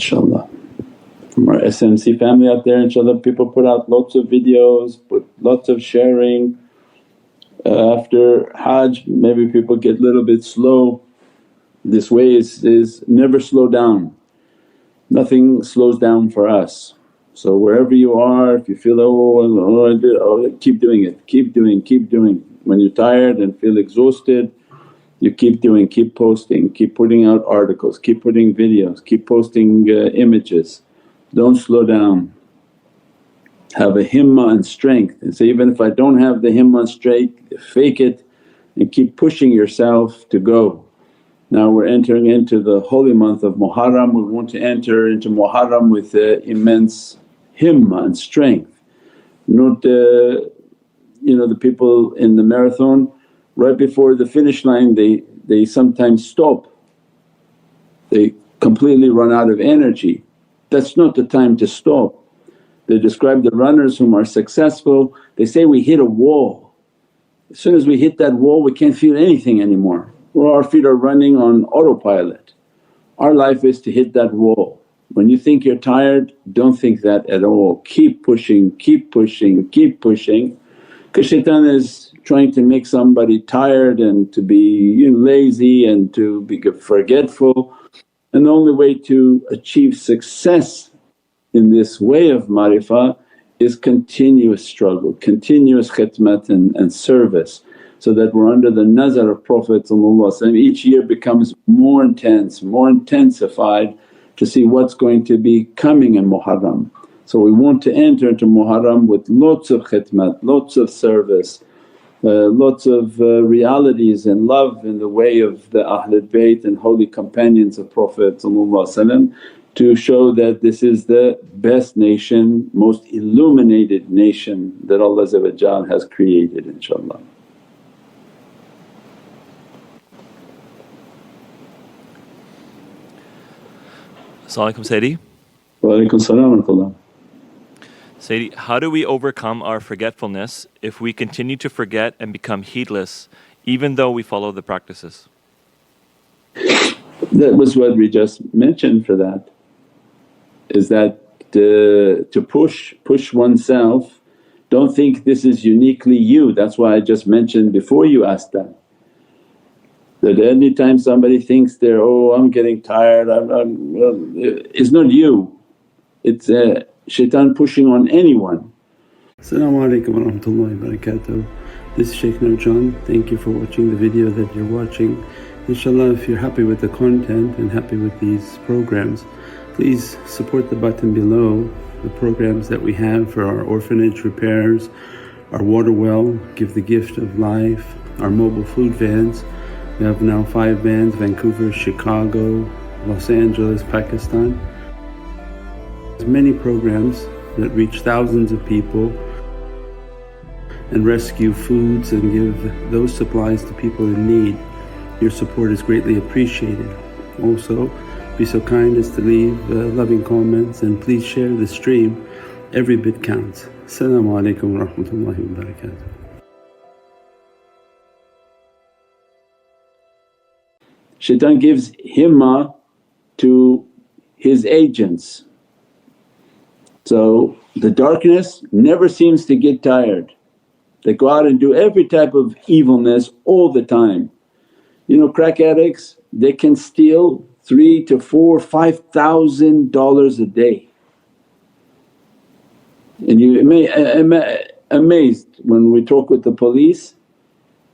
inshaAllah. From our SMC family out there, inshaAllah, people put out lots of videos, put lots of sharing. After Hajj maybe people get a little bit slow. This way is never slow down, nothing slows down for us. So wherever you are, if you feel, I did, keep doing it, keep doing. When you're tired and feel exhausted, you keep doing, keep posting, keep putting out articles, keep putting videos, keep posting images. Don't slow down. Have a himmah and strength, and say, even if I don't have the himmah and strength, fake it and keep pushing yourself to go. Now we're entering into the holy month of Muharram, we want to enter into Muharram with immense himmah and strength. Not the people in the marathon right before the finish line they sometimes stop, they completely run out of energy. That's not the time to stop. They describe the runners whom are successful, they say, we hit a wall. As soon as we hit that wall we can't feel anything anymore, or our feet are running on autopilot. Our life is to hit that wall. When you think you're tired, don't think that at all. Keep pushing, keep pushing, keep pushing, because shaitan is trying to make somebody tired and to be lazy and to be forgetful. And the only way to achieve success in this way of ma'rifah is continuous struggle, continuous khidmat and service, so that we're under the nazar of Prophet. Each year becomes more intense, more intensified to see what's going to be coming in Muharram. So we want to enter into Muharram with lots of khidmat, lots of service, lots of realities and love in the way of the Ahlul Bayt and holy companions of Prophet, to show that this is the best nation, most illuminated nation that Allah has created, inshaAllah. As-salamu alaykum Sayyidi. Wa alaykum salam wa rahmatullah. Sayyidi, how do we overcome our forgetfulness if we continue to forget and become heedless even though we follow the practices? That was what we just mentioned for that, is that to push oneself. Don't think this is uniquely you. That's why I just mentioned before you asked that. That any time somebody thinks they're, I'm getting tired, it's not you, it's shaitan pushing on anyone. As-salamu alaykum wa rahmatullahi wa barakatuh. This is Shaykh Nurjan. Thank you for watching the video that you're watching. InshaAllah, if you're happy with the content and happy with these programs, please support the button below, the programs that we have for our orphanage repairs, our water well, Give the Gift of Life, our mobile food vans. We have now 5 vans: Vancouver, Chicago, Los Angeles, Pakistan. There's many programs that reach thousands of people and rescue foods and give those supplies to people in need. Your support is greatly appreciated. Also, be so kind as to leave loving comments and please share the stream. Every bit counts. As-salamu alaykum wa rahmatullahi wa barakatuh. Shaitan gives himmah to his agents. So the darkness never seems to get tired. They go out and do every type of evilness all the time. Crack addicts, they can steal $3,000 to $4,000, $5,000 a day. And you may amazed when we talk with the police,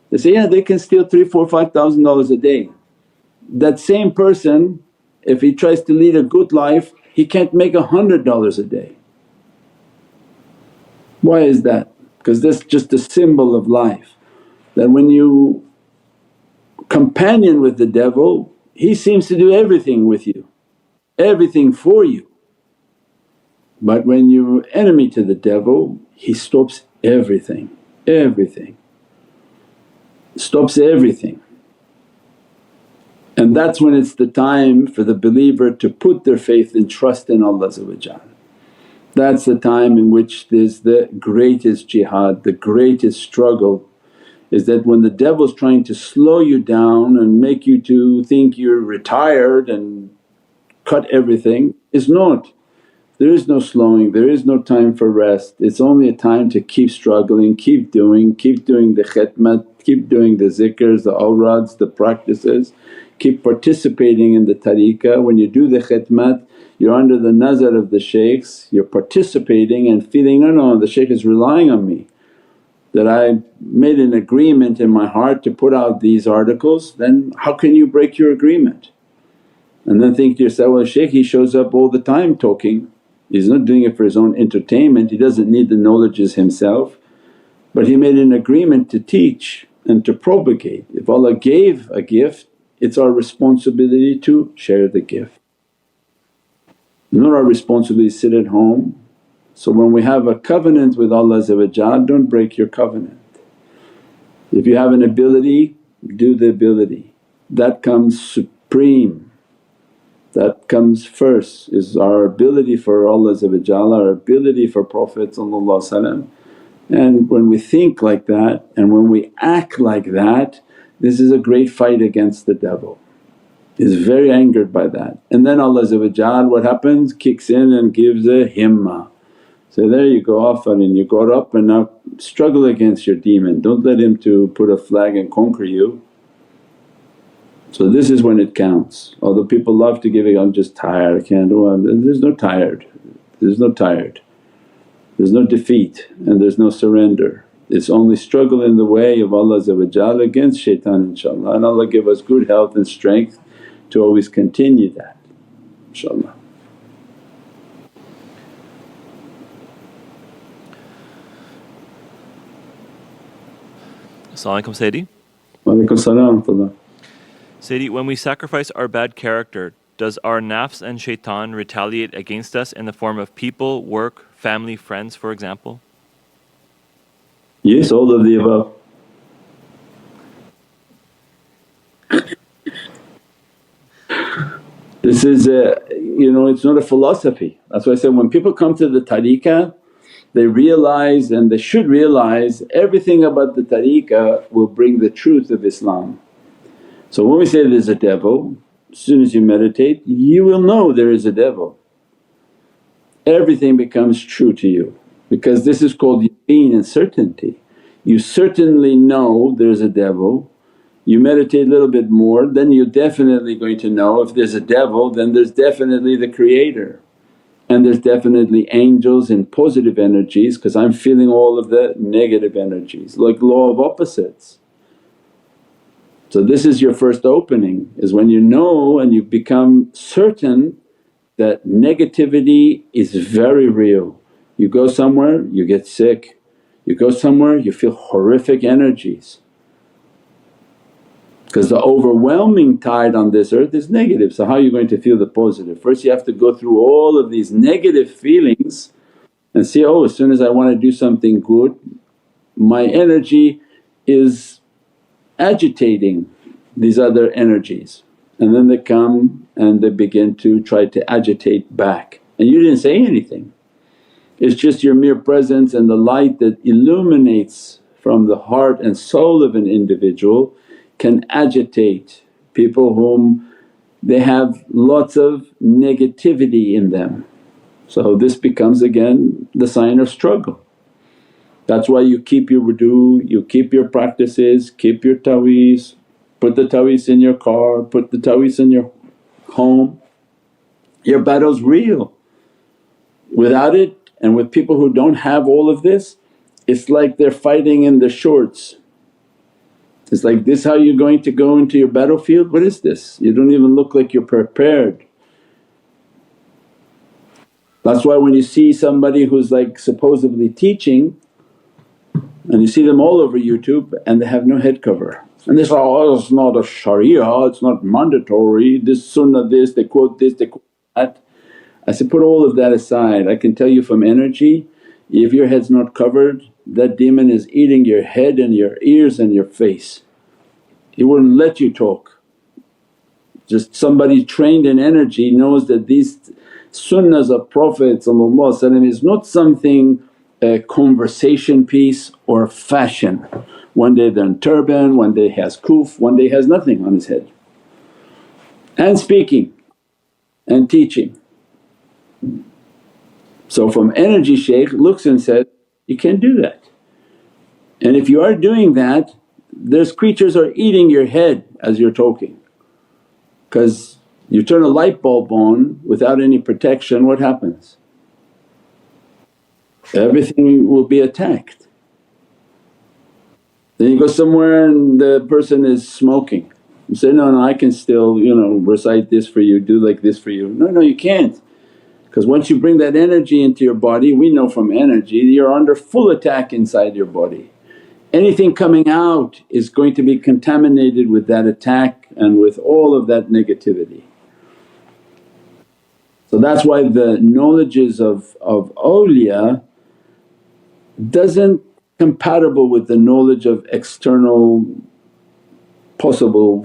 they say, yeah, they can steal $3,000, $4,000, $5,000 a day. That same person, if he tries to lead a good life, he can't make $100 a day. Why is that? Because that's just a symbol of life, that when you companion with the devil, he seems to do everything with you, everything for you. But when you're enemy to the devil, he stops everything, stops everything. And that's when it's the time for the believer to put their faith and trust in Allah. That's the time in which there's the greatest jihad, the greatest struggle, is that when the devil's trying to slow you down and make you to think you're retired and cut everything. It's not. There is no slowing, there is no time for rest. It's only a time to keep struggling, keep doing the khidmat, keep doing the zikrs, the awrads, the practices, keep participating in the tariqah. When you do the khidmat you're under the nazar of the shaykhs, you're participating and feeling, no, the shaykh is relying on me, that I made an agreement in my heart to put out these articles, then how can you break your agreement? And then think to yourself, well shaykh he shows up all the time talking, he's not doing it for his own entertainment, he doesn't need the knowledges himself, but he made an agreement to teach and to propagate. If Allah gave a gift, it's our responsibility to share the gift. Not our responsibility to sit at home. So when we have a covenant with Allah don't break your covenant. If you have an ability, do the ability. That comes supreme, that comes first, is our ability for Allah, our ability for Prophet. And when we think like that and when we act like that, this is a great fight against the devil. He's very angered by that. And then Allah what happens? Kicks in and gives a himmah. So there you go, Afarin, you got up and now struggle against your demon, don't let him to put a flag and conquer you. So this is when it counts. Although people love to give it, I'm just tired, I can't do it. There's no tired, there's no tired. There's no defeat and there's no surrender. It's only struggle in the way of Allah against shaitan, inshaAllah. And Allah give us good health and strength to always continue that, inshaAllah. As-salamu alaykum Sayyidi. Wa alaykum salam wa rahmatullah. Sayyidi, when we sacrifice our bad character, does our nafs and shaitan retaliate against us in the form of people, work, family, friends for example? Yes, all of the above. This is it's not a philosophy. That's why I said when people come to the tariqah they realize, and they should realize, everything about the tariqah will bring the truth of Islam. So when we say there's a devil, as soon as you meditate you will know there is a devil. Everything becomes true to you because this is called yaqeen and certainty. You certainly know there's a devil. You meditate a little bit more, then you're definitely going to know if there's a devil then there's definitely the creator, and there's definitely angels and positive energies because I'm feeling all of the negative energies, like law of opposites. So this is your first opening, is when you know and you become certain that negativity is very real. You go somewhere you get sick, you go somewhere you feel horrific energies. Because the overwhelming tide on this earth is negative, so how are you going to feel the positive? First you have to go through all of these negative feelings and see, oh as soon as I want to do something good my energy is agitating these other energies, and then they come and they begin to try to agitate back and you didn't say anything. It's just your mere presence and the light that illuminates from the heart and soul of an individual can agitate people whom they have lots of negativity in them. So this becomes again the sign of struggle. That's why you keep your wudu, you keep your practices, keep your taweez, put the taweez in your car, put the taweez in your home. Your battle's real. Without it and with people who don't have all of this, it's like they're fighting in the shorts. It's like, this how you're going to go into your battlefield? What is this? You don't even look like you're prepared. That's why when you see somebody who's like supposedly teaching and you see them all over YouTube and they have no head cover and they say, oh it's not a sharia, it's not mandatory, this sunnah this, they quote this, they quote that. I said, put all of that aside. I can tell you from energy, if your head's not covered that demon is eating your head and your ears and your face. He wouldn't let you talk. Just somebody trained in energy knows that these sunnahs of Prophet is not something a conversation piece or fashion. One day they're in turban, one day he has kuf, one day he has nothing on his head and speaking. and teaching. So from energy shaykh looks and says, you can't do that. And if you are doing that, there's creatures are eating your head as you're talking. Because you turn a light bulb on without any protection, what happens? Everything will be attacked. Then you go somewhere and the person is smoking, you say, no, I can still recite this for you, do like this for you. No, you can't. Because once you bring that energy into your body, we know from energy you're under full attack inside your body. Anything coming out is going to be contaminated with that attack and with all of that negativity. So that's why the knowledges of awliya doesn't compatible with the knowledge of external possible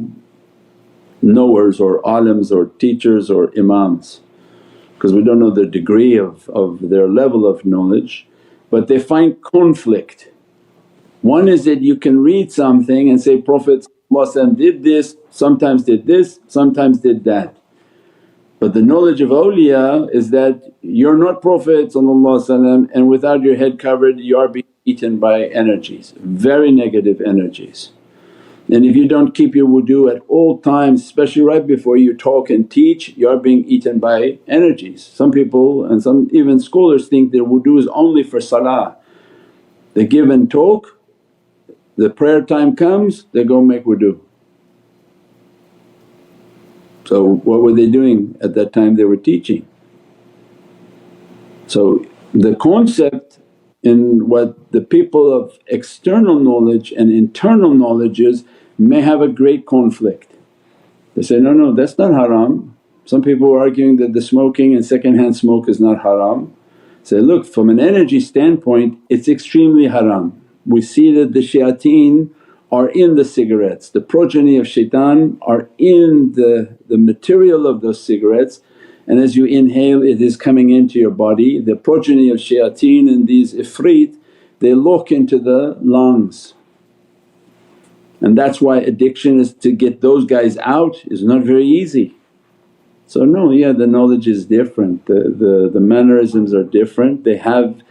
knowers or alims or teachers or imams, because we don't know the degree of their level of knowledge, but they find conflict. One is that you can read something and say, Prophet did this, sometimes did that. But the knowledge of awliya is that you're not Prophet and without your head covered you are being eaten by energies, very negative energies. And if you don't keep your wudu at all times, especially right before you talk and teach, you are being eaten by energies. Some people and some even scholars think their wudu is only for salah. They give and talk, the prayer time comes, they go make wudu. So what were they doing at that time? They were teaching. So the concept in what the people of external knowledge and internal knowledges may have a great conflict. They say, no, that's not haram. Some people are arguing that the smoking and second-hand smoke is not haram. Say, look, from an energy standpoint it's extremely haram. We see that the shayateen are in the cigarettes, the progeny of shaitan are in the material of those cigarettes, and as you inhale it is coming into your body. The progeny of shayateen and these ifrit, they lock into the lungs. And that's why addiction is to get those guys out is not very easy. So no, the knowledge is different, the mannerisms are different, they have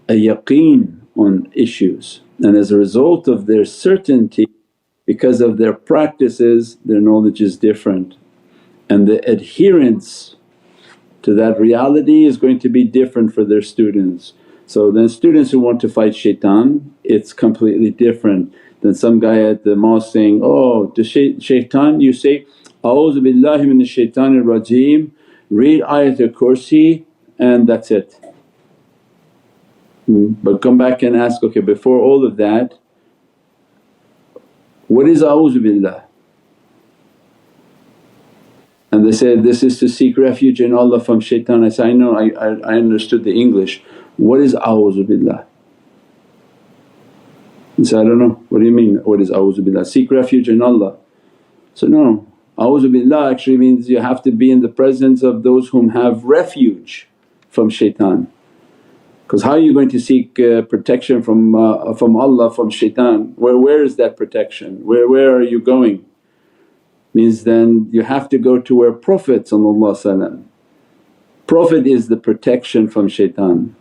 a yaqeen on issues, and as a result of their certainty because of their practices their knowledge is different, and the adherence to that reality is going to be different for their students. So then students who want to fight shaitan, it's completely different than some guy at the mosque saying, oh to shaitan you say, A'udhu billahi minash shaitanir rajeem, read Ayatul Kursi and that's it. But come back and ask, okay, before all of that, what is a'udhu billah? And they say, this is to seek refuge in Allah from shaitan. I say, I know, I understood the English. What is a'udhu billah? He said, I don't know, what do you mean what is a'udhu billah? Seek refuge in Allah. So no, a'udhu billah actually means you have to be in the presence of those whom have refuge from shaitan. Because how are you going to seek protection from Allah from shaitan? Where is that protection? Where are you going? Means then you have to go to where Prophet Prophet is the protection from shaitan.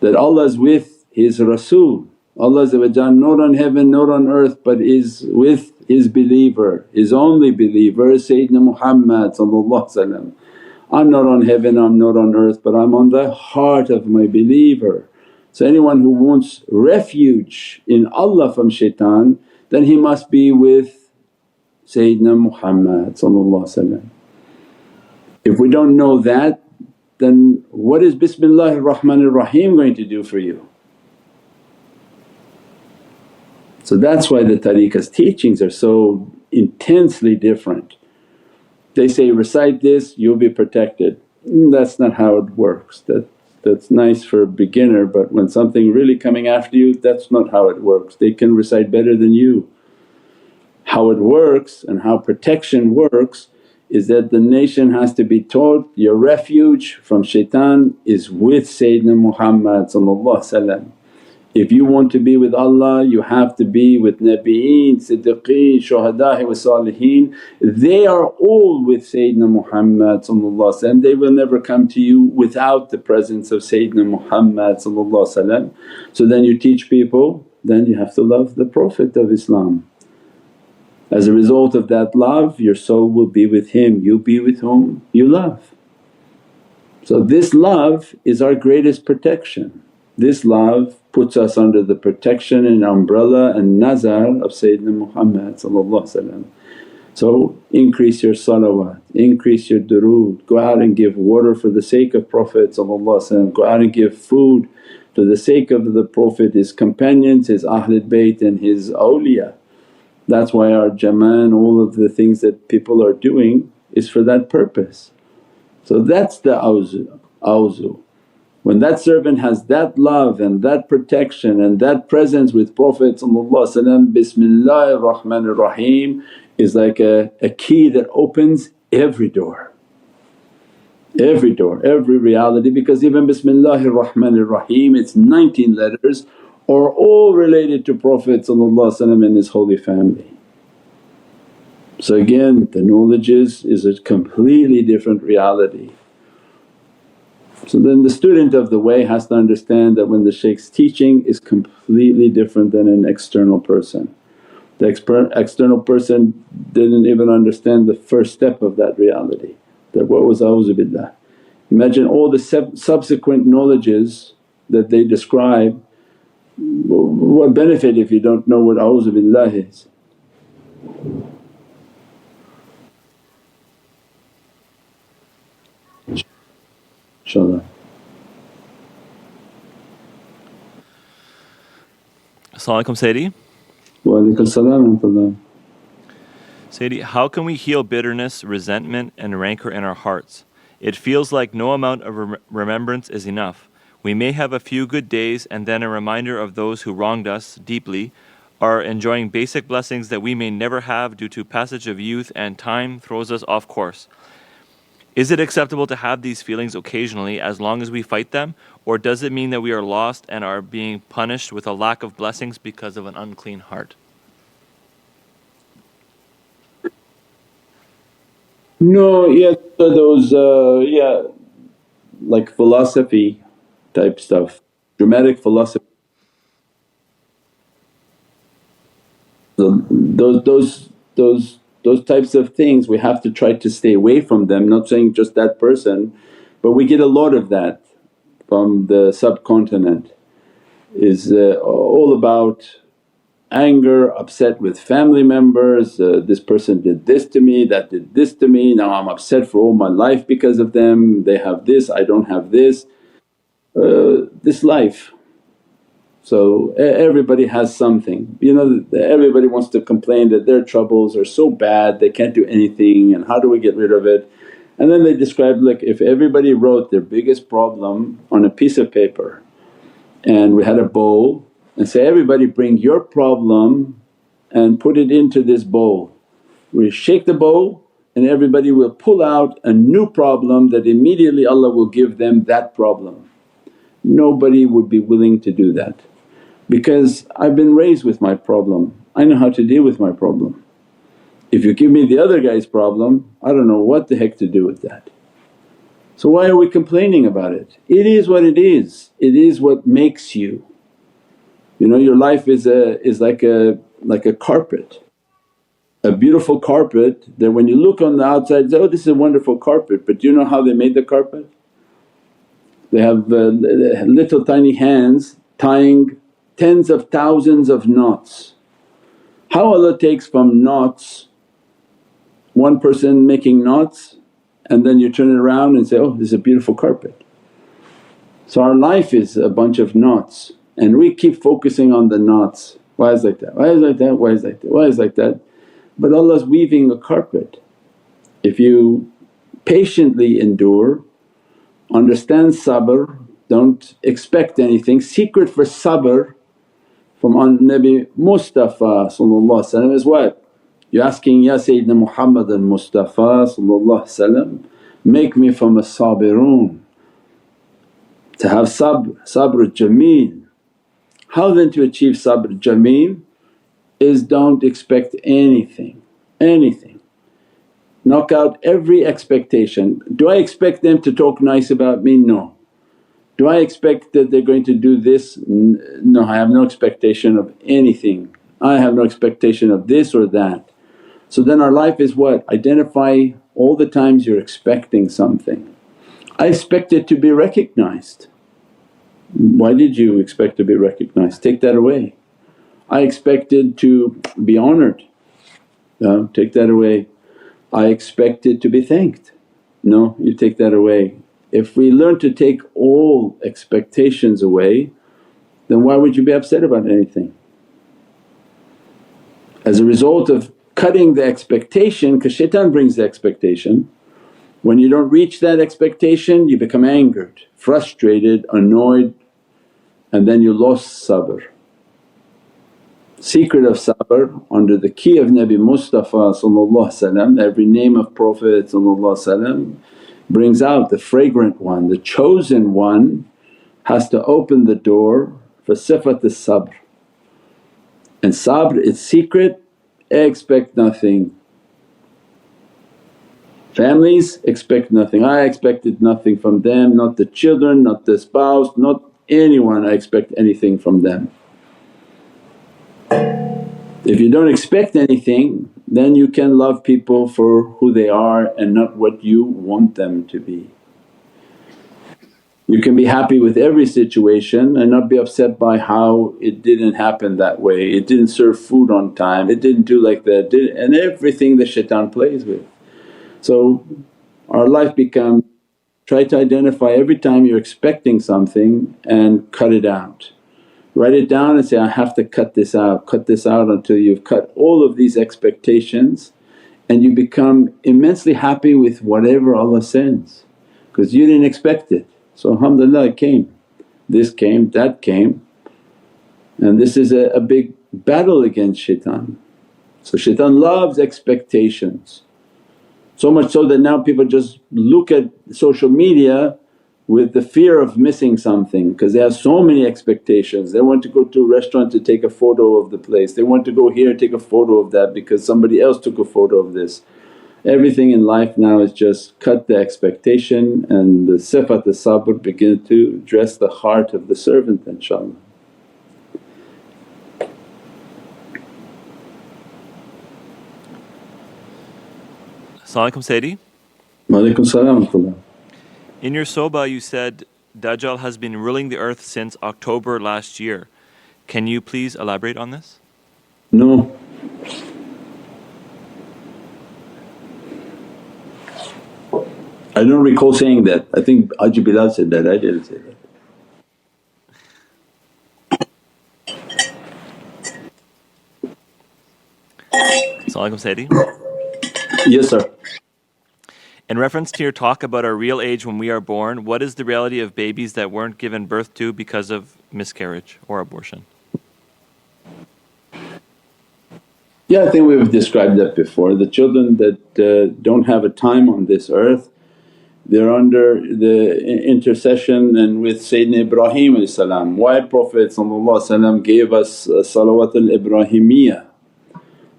That Allah is with His Rasul, Allah not on heaven, not on earth, but is with His believer, His only believer Sayyidina Muhammad. I'm not on heaven, I'm not on earth, but I'm on the heart of my believer. So anyone who wants refuge in Allah from shaitan, then he must be with Sayyidina Muhammad. If we don't know that, then what is Bismillahir Rahmanir Rahim going to do for you? So that's why the tariqah's teachings are so intensely different. They say, recite this, you'll be protected. That's not how it works. That's nice for a beginner, but when something really coming after you, that's not how it works. They can recite better than you. How it works and how protection works is that the nation has to be taught, your refuge from shaitan is with Sayyidina Muhammad. If you want to be with Allah, you have to be with Nabiyeen, Siddiqeen, Shuhada'i wa Saliheen. They are all with Sayyidina Muhammad. They will never come to you without the presence of Sayyidina Muhammad. So then you teach people, then you have to love the Prophet of Islam. As a result of that love, your soul will be with him, you be with whom you love. So this love is our greatest protection. This love puts us under the protection and umbrella and nazar of Sayyidina Muhammad. So increase your salawat, increase your durood, go out and give water for the sake of Prophet, go out and give food for the sake of the Prophet, his companions, his Ahlul Bayt and his awliya. That's why our jama'ah, all of the things that people are doing is for that purpose. So that's the awzu. When that servant has that love and that protection and that presence with Prophet Bismillahir Rahmanir Rahim is like a key that opens every door, every reality, because even Bismillahir Rahmanir Rahim, its 19 letters are all related to Prophet and his holy family. So again, the knowledge is a completely different reality. So then the student of the way has to understand that when the shaykh's teaching is completely different than an external person. The external person didn't even understand the first step of that reality, that what was a'udhu billah. Imagine all the subsequent knowledges that they describe, what benefit if you don't know what a'udhu billah is? InshaAllah. As-salamu alaykum Sayyidi. Wa alaykum as-salam wa rahmatullah. Sayyidi, how can we heal bitterness, resentment and rancor in our hearts? It feels like no amount of remembrance is enough. We may have a few good days and then a reminder of those who wronged us deeply, are enjoying basic blessings that we may never have due to passage of youth and time throws us off course. Is it acceptable to have these feelings occasionally as long as we fight them, or does it mean that we are lost and are being punished with a lack of blessings because of an unclean heart? No, those like philosophy type stuff, dramatic philosophy. So those types of things we have to try to stay away from them, not saying just that person, but we get a lot of that from the subcontinent, is all about anger, upset with family members, this person did this to me, that did this to me, now I'm upset for all my life because of them, they have this, I don't have this. This life. So everybody has something, everybody wants to complain that their troubles are so bad they can't do anything and how do we get rid of it. And then they describe, like, if everybody wrote their biggest problem on a piece of paper and we had a bowl and say, everybody bring your problem and put it into this bowl. We shake the bowl and everybody will pull out a new problem that immediately Allah will give them that problem. Nobody would be willing to do that, because I've been raised with my problem, I know how to deal with my problem. If you give me the other guy's problem, I don't know what the heck to do with that. So why are we complaining about it? It is what it is what makes you. Your life is like a carpet, a beautiful carpet that when you look on the outside say, oh this is a wonderful carpet, but do you know how they made the carpet? They have little tiny hands tying tens of thousands of knots. How Allah takes from knots, one person making knots, and then you turn it around and say, oh this is a beautiful carpet. So our life is a bunch of knots and we keep focusing on the knots, why is like that, why is like that, why is like that, why is like that. But Allah's weaving a carpet. If you patiently endure, understand sabr, don't expect anything. Secret for sabr from Nabi Mustafa is what? You're asking, Ya Sayyidina Muhammadan Mustafa make me from as-sabirun. To have sabr jameel, How then to achieve sabr jameel is don't expect anything, anything. Knock out every expectation. Do I expect them to talk nice about me? No. Do I expect that they're going to do this? No, I have no expectation of anything. I have no expectation of this or that. So then our life is what? Identify all the times you're expecting something. I expect it to be recognized. Why did you expect to be recognized? Take that away. I expected to be honoured. Take that away. I expected to be thanked. No, you take that away. If we learn to take all expectations away, then why would you be upset about anything? As a result of cutting the expectation, because shaitan brings the expectation, when you don't reach that expectation you become angered, frustrated, annoyed, and then you lost sabr. Secret of sabr under the key of Nabi Mustafa, every name of Prophet brings out the fragrant one, the chosen one has to open the door for sifat as-sabr. And sabr, its secret, expect nothing. Families expect nothing. I expected nothing from them, not the children, not the spouse, not anyone I expect anything from them. If you don't expect anything then you can love people for who they are and not what you want them to be. You can be happy with every situation and not be upset by how it didn't happen that way, it didn't serve food on time, it didn't do like that, and everything the shaitan plays with. So our life becomes, try to identify every time you're expecting something and cut it out. Write it down and say, I have to cut this out until you've cut all of these expectations, and you become immensely happy with whatever Allah sends because you didn't expect it. So alhamdulillah it came, this came, that came, and this is a big battle against shaitan. So shaitan loves expectations, so much so that now people just look at social media with the fear of missing something because they have so many expectations. They want to go to a restaurant to take a photo of the place, they want to go here take a photo of that because somebody else took a photo of this. Everything in life now is just cut the expectation, and the sifat as-sabr begin to dress the heart of the servant inshaAllah. As-salamu alaykum Sayyidi. Wa alaykum salam wa rahmatullah. In your soba you said Dajjal has been ruling the earth since October last year. Can you please elaborate on this? No. I don't recall saying that. I think Haji Bilal said that, I didn't say that. As-salamu alaykum Sayyidi. Yes sir. In reference to your talk about our real age when we are born, what is the reality of babies that weren't given birth to because of miscarriage or abortion? Yeah, I think we've described that before. The children that don't have a time on this earth, they're under the intercession and with Sayyidina Ibrahim. Why Prophet gave us salawat al-Ibrahimiyyah,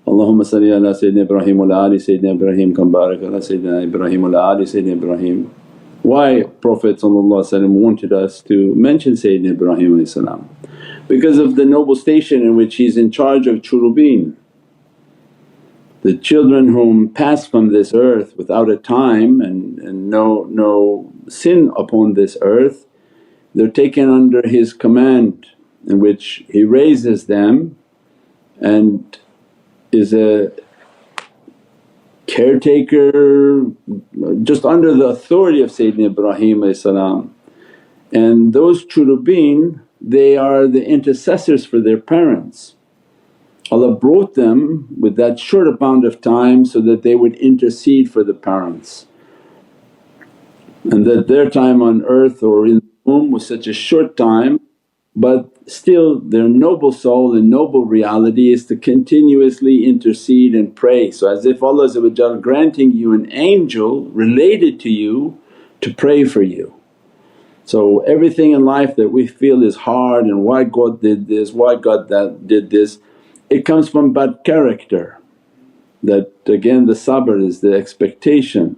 Allahumma salli ala Sayyidina Ibrahim wa ala ali Sayyidina Ibrahim kama barak ala Sayyidina Ibrahim wa ala ali Sayyidina Ibrahim. Why Prophet wanted us to mention Sayyidina Ibrahim? Because of the noble station in which he's in charge of churubin. The children whom pass from this earth without a time and no sin upon this earth, they're taken under his command in which he raises them and is a caretaker just under the authority of Sayyidina Ibrahim. And those churubin, they are the intercessors for their parents. Allah brought them with that short amount of time so that they would intercede for the parents, and that their time on earth or in the womb was such a short time, but still their noble soul and noble reality is to continuously intercede and pray. So as if Allah granting you an angel related to you to pray for you. So everything in life that we feel is hard and why God did this, why God that did this, it comes from bad character. That again the sabr is the expectation,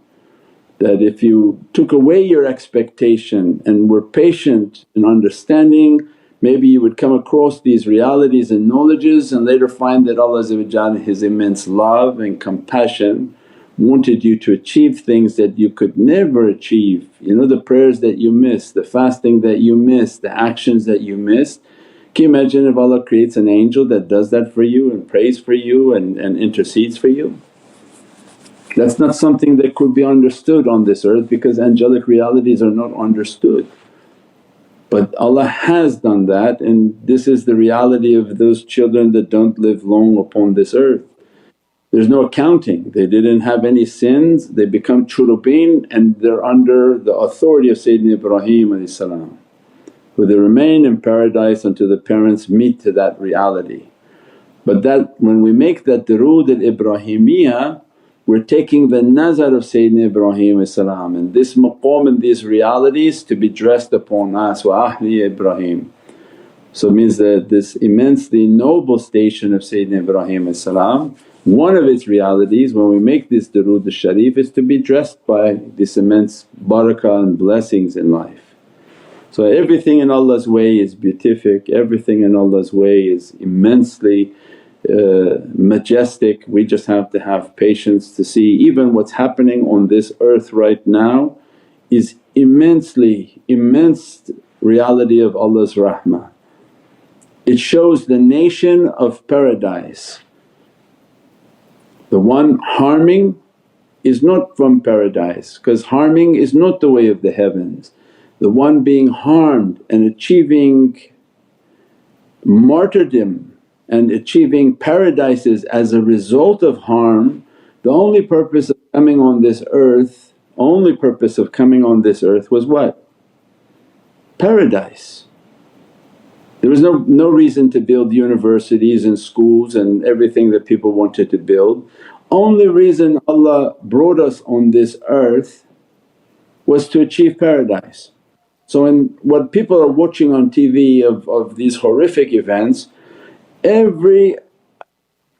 that if you took away your expectation and were patient and understanding, maybe you would come across these realities and knowledges and later find that Allah in His immense love and compassion wanted you to achieve things that you could never achieve. You know, the prayers that you missed, the fasting that you missed, the actions that you missed. Can you imagine if Allah creates an angel that does that for you and prays for you and intercedes for you? That's not something that could be understood on this earth because angelic realities are not understood. But Allah has done that, and this is the reality of those children that don't live long upon this earth. There's no accounting, they didn't have any sins, they become churubin and they're under the authority of Sayyidina Ibrahim who they remain in paradise until the parents meet to that reality. But that when we make that durood al-Ibrahimiyya, we're taking the nazar of Sayyidina Ibrahim and this maqam and these realities to be dressed upon us, wa ahli Ibrahim. So it means that this immensely noble station of Sayyidina Ibrahim, one of its realities when we make this durood al-sharif is to be dressed by this immense barakah and blessings in life. So everything in Allah's way is beatific, everything in Allah's way is immensely majestic. We just have to have patience to see even what's happening on this earth right now is immense reality of Allah's rahmah. It shows the nation of paradise. The one harming is not from paradise because harming is not the way of the heavens. The one being harmed and achieving martyrdom and achieving paradises as a result of harm, the only purpose of coming on this earth, was what? Paradise. There was no reason to build universities and schools and everything that people wanted to build. Only reason Allah brought us on this earth was to achieve paradise. So when what people are watching on TV of these horrific events, every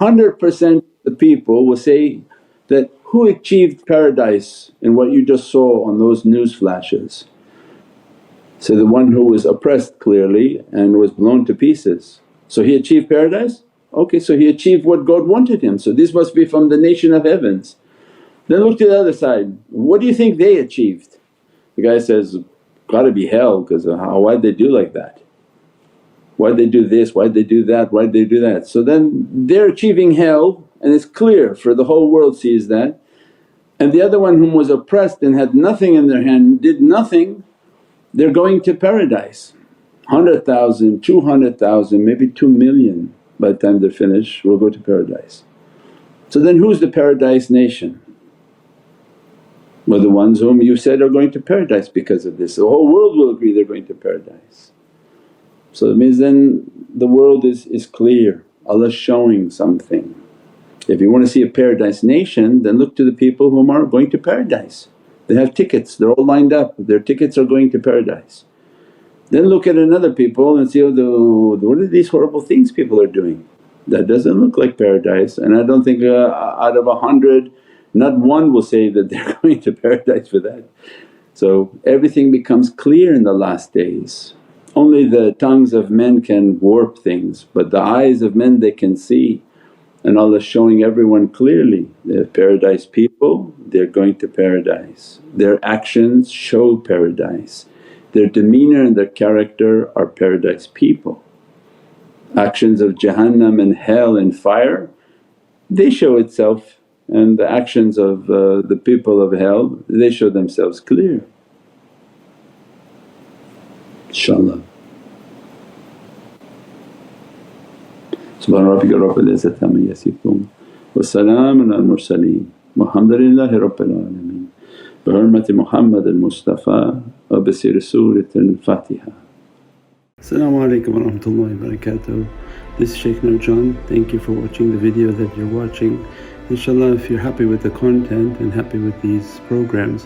100% of the people will say that, who achieved paradise in what you just saw on those news flashes? So the one who was oppressed clearly and was blown to pieces. So he achieved paradise? Okay, so he achieved what God wanted him, so this must be from the nation of heavens. Then look to the other side, what do you think they achieved? The guy says, gotta be hell because why'd they do like that? Why'd they do this, why'd they do that, why'd they do that? So then they're achieving hell and it's clear for the whole world sees that. And the other one whom was oppressed and had nothing in their hand, did nothing, they're going to paradise. 100,000, 200,000, maybe 2 million by the time they're finished will go to paradise. So then who's the paradise nation? Well, the ones whom you said are going to paradise because of this. The whole world will agree they're going to paradise. So it means then the world is clear, Allah's showing something. If you want to see a paradise nation then look to the people whom are going to paradise. They have tickets, they're all lined up, their tickets are going to paradise. Then look at another people and see, what are these horrible things people are doing? That doesn't look like paradise, and I don't think out of 100 not one will say that they're going to paradise for that. So everything becomes clear in the last days. Only the tongues of men can warp things, but the eyes of men they can see. And Allah's showing everyone clearly, they're paradise people, they're going to paradise. Their actions show paradise, their demeanour and their character are paradise people. Actions of Jahannam and hell and fire, they show itself, and the actions of the people of hell, they show themselves clear, inshaAllah. Subhana rabbika rabbil izzati amma yasifoon wa salaamun al mursaleen walhamdulillahi rabbil alameen bi hurmati Muhammadan Mustafa wa bi sirri Suratul Fatiha. As-salamu alaykum wa rahmatullahi wa barakatuh. This is Shaykh Nurjan. Thank you for watching the video that you're watching. Inshallah, if you're happy with the content and happy with these programs,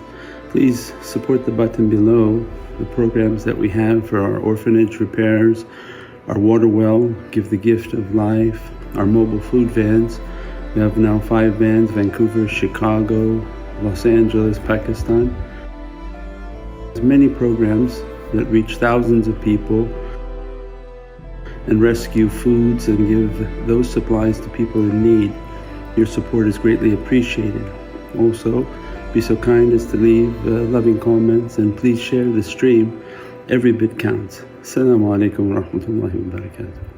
Please support the button below, the programs that we have for our orphanage repairs, our water well, Give the Gift of Life, our mobile food vans. We have now 5 vans, Vancouver, Chicago, Los Angeles, Pakistan. There's many programs that reach thousands of people and rescue foods and give those supplies to people in need. Your support is greatly appreciated. Also, be so kind as to leave loving comments and please share the stream. Every bit counts. Assalamu alaikum wa rahmatullahi wa barakatuh.